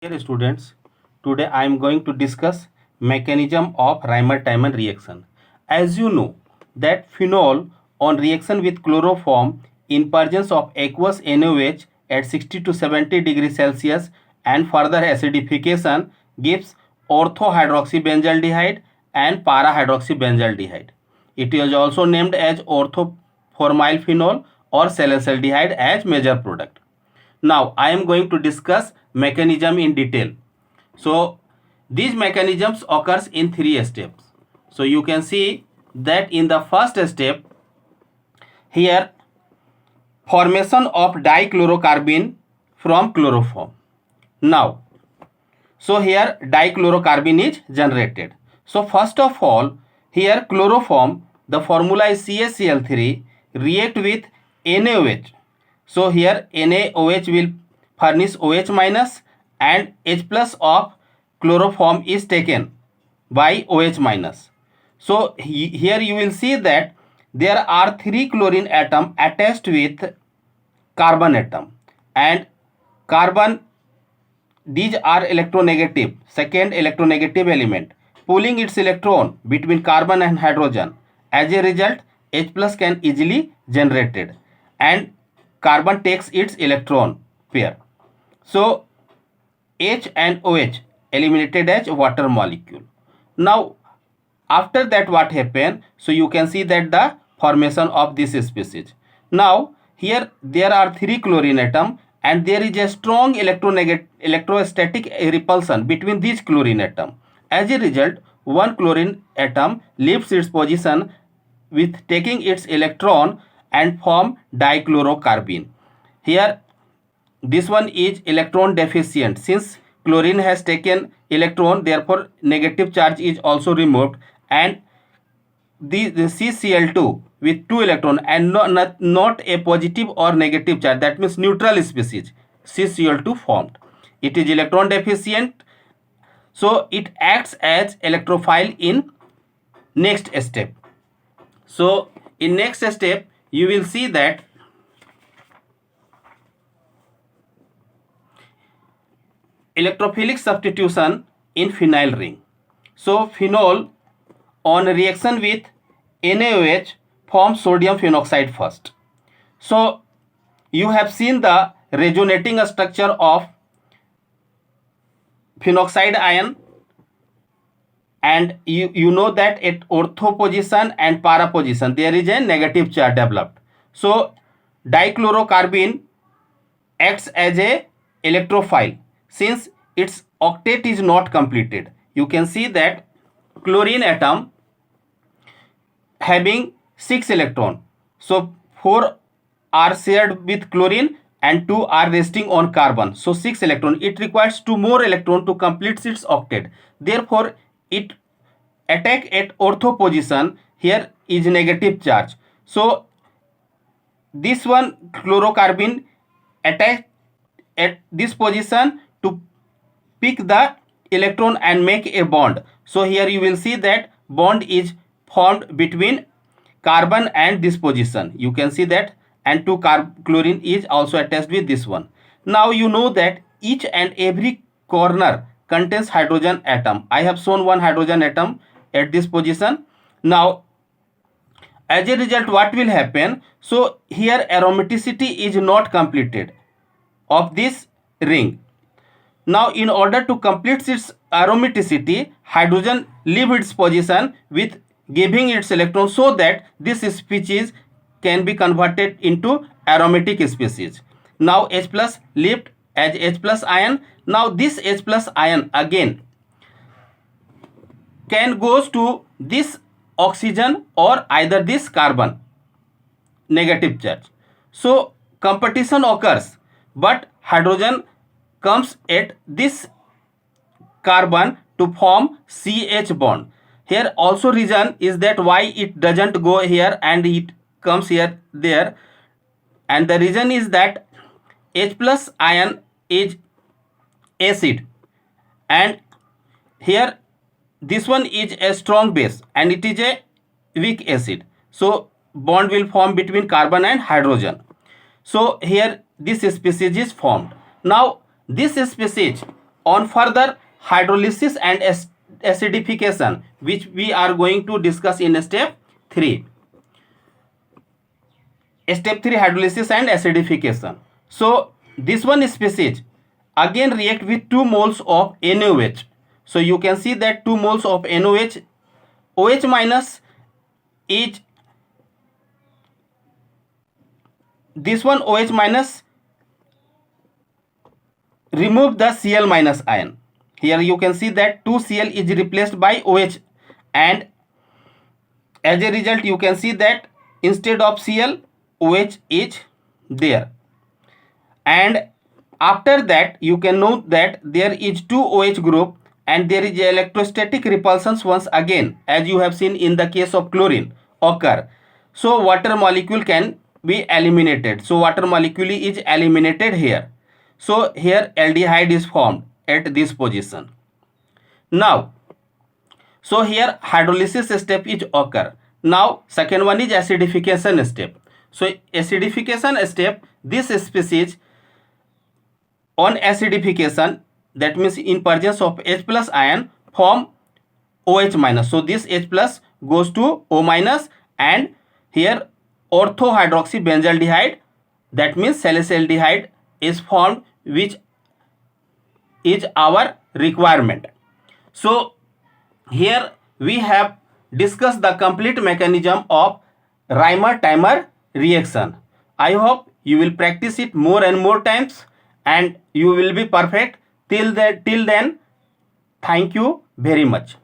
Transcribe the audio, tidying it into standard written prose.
Dear students, today I am going to discuss mechanism of Reimer-Tiemann reaction. As you know that phenol on reaction with chloroform in presence of aqueous NaOH at 60 to 70 degrees Celsius and further acidification gives orthohydroxybenzaldehyde and para-hydroxybenzaldehyde. It is also named as orthoformyl phenol or salicylaldehyde as major product. Now I am going to discuss mechanism in detail. So these mechanisms occurs in three steps. So you can see that in the first step here formation of dichlorocarbon from chloroform. Now so here dichlorocarbon is generated. So first of all here chloroform, the formula is CaCl3 react with NaOH. So here NaOH will furnish OH minus and H plus of chloroform is taken by OH minus. So here you will see that there are three chlorine atom attached with carbon atom, and carbon, these are electronegative, second electronegative element, pulling its electron between carbon and hydrogen. As a result, H plus can easily generated and carbon takes its electron pair. So H and OH eliminated as water molecule. Now after that what happened? So you can see that the formation of this species. Now here there are three chlorine atom and there is a strong electrostatic repulsion between these chlorine atom. As a result, one chlorine atom leaves its position with taking its electron and form dichlorocarbon. Here this one is electron deficient. Since chlorine has taken electron, therefore negative charge is also removed, and the CCl2 with 2 electron and not a positive or negative charge, that means neutral species, CCl2 formed. It is electron deficient, so it acts as electrophile in next step. So in next step you will see that electrophilic substitution in phenyl ring. So phenol on reaction with NaOH forms sodium phenoxide first. So you have seen the resonating structure of phenoxide ion, and you know that at ortho position and para position there is a negative charge developed. So dichlorocarbon acts as a electrophile since its octet is not completed. You can see that chlorine atom having 6 electron, so 4 are shared with chlorine and 2 are resting on carbon, so 6 electron. It requires 2 more electron to complete its octet, therefore it attack at ortho position. Here is negative charge, so this one chlorocarbon attack at this position to pick the electron and make a bond. So here you will see that bond is formed between carbon and this position. You can see that, and 2 chlorine is also attached with this one. Now you know that each and every corner contains hydrogen atom. I have shown one hydrogen atom at this position. Now as a result what will happen? So here aromaticity is not completed of this ring. Now in order to complete its aromaticity, hydrogen leave its position with giving its electron, so that this species can be converted into aromatic species. Now H plus left as H plus ion. Now this H plus ion again can goes to this oxygen or either this carbon, negative charge. So competition occurs, but hydrogen comes at this carbon to form CH bond. Here also reason is that why it doesn't go here and it comes here there, and the reason is that H plus ion is acid, and here this one is a strong base and it is a weak acid, so bond will form between carbon and hydrogen. So here this species is formed. Now this species on further hydrolysis and acidification, which we are going to discuss in step 3. Step 3, hydrolysis and acidification. So this one species again react with 2 moles of NaOH. So you can see that 2 moles of NaOH, OH minus is this one, OH minus remove the Cl minus ion. Here you can see that 2Cl is replaced by OH, and as a result you can see that instead of Cl, OH is there. And after that you can note that there is 2 OH group and there is electrostatic repulsions once again, as you have seen in the case of chlorine occur. So water molecule can be eliminated. So water molecule is eliminated here. So here aldehyde is formed at this position. Now, so here hydrolysis step is occur. Now second one is acidification step. So acidification step, this species on acidification, that means in presence of H plus ion, form OH minus. So this H plus goes to O minus, and here orthohydroxybenzaldehyde, that means salicylaldehyde is formed, which is our requirement. So here we have discussed the complete mechanism of Reimer-Taimer reaction. I hope you will practice it more and more times and you will be perfect. Till then, thank you very much.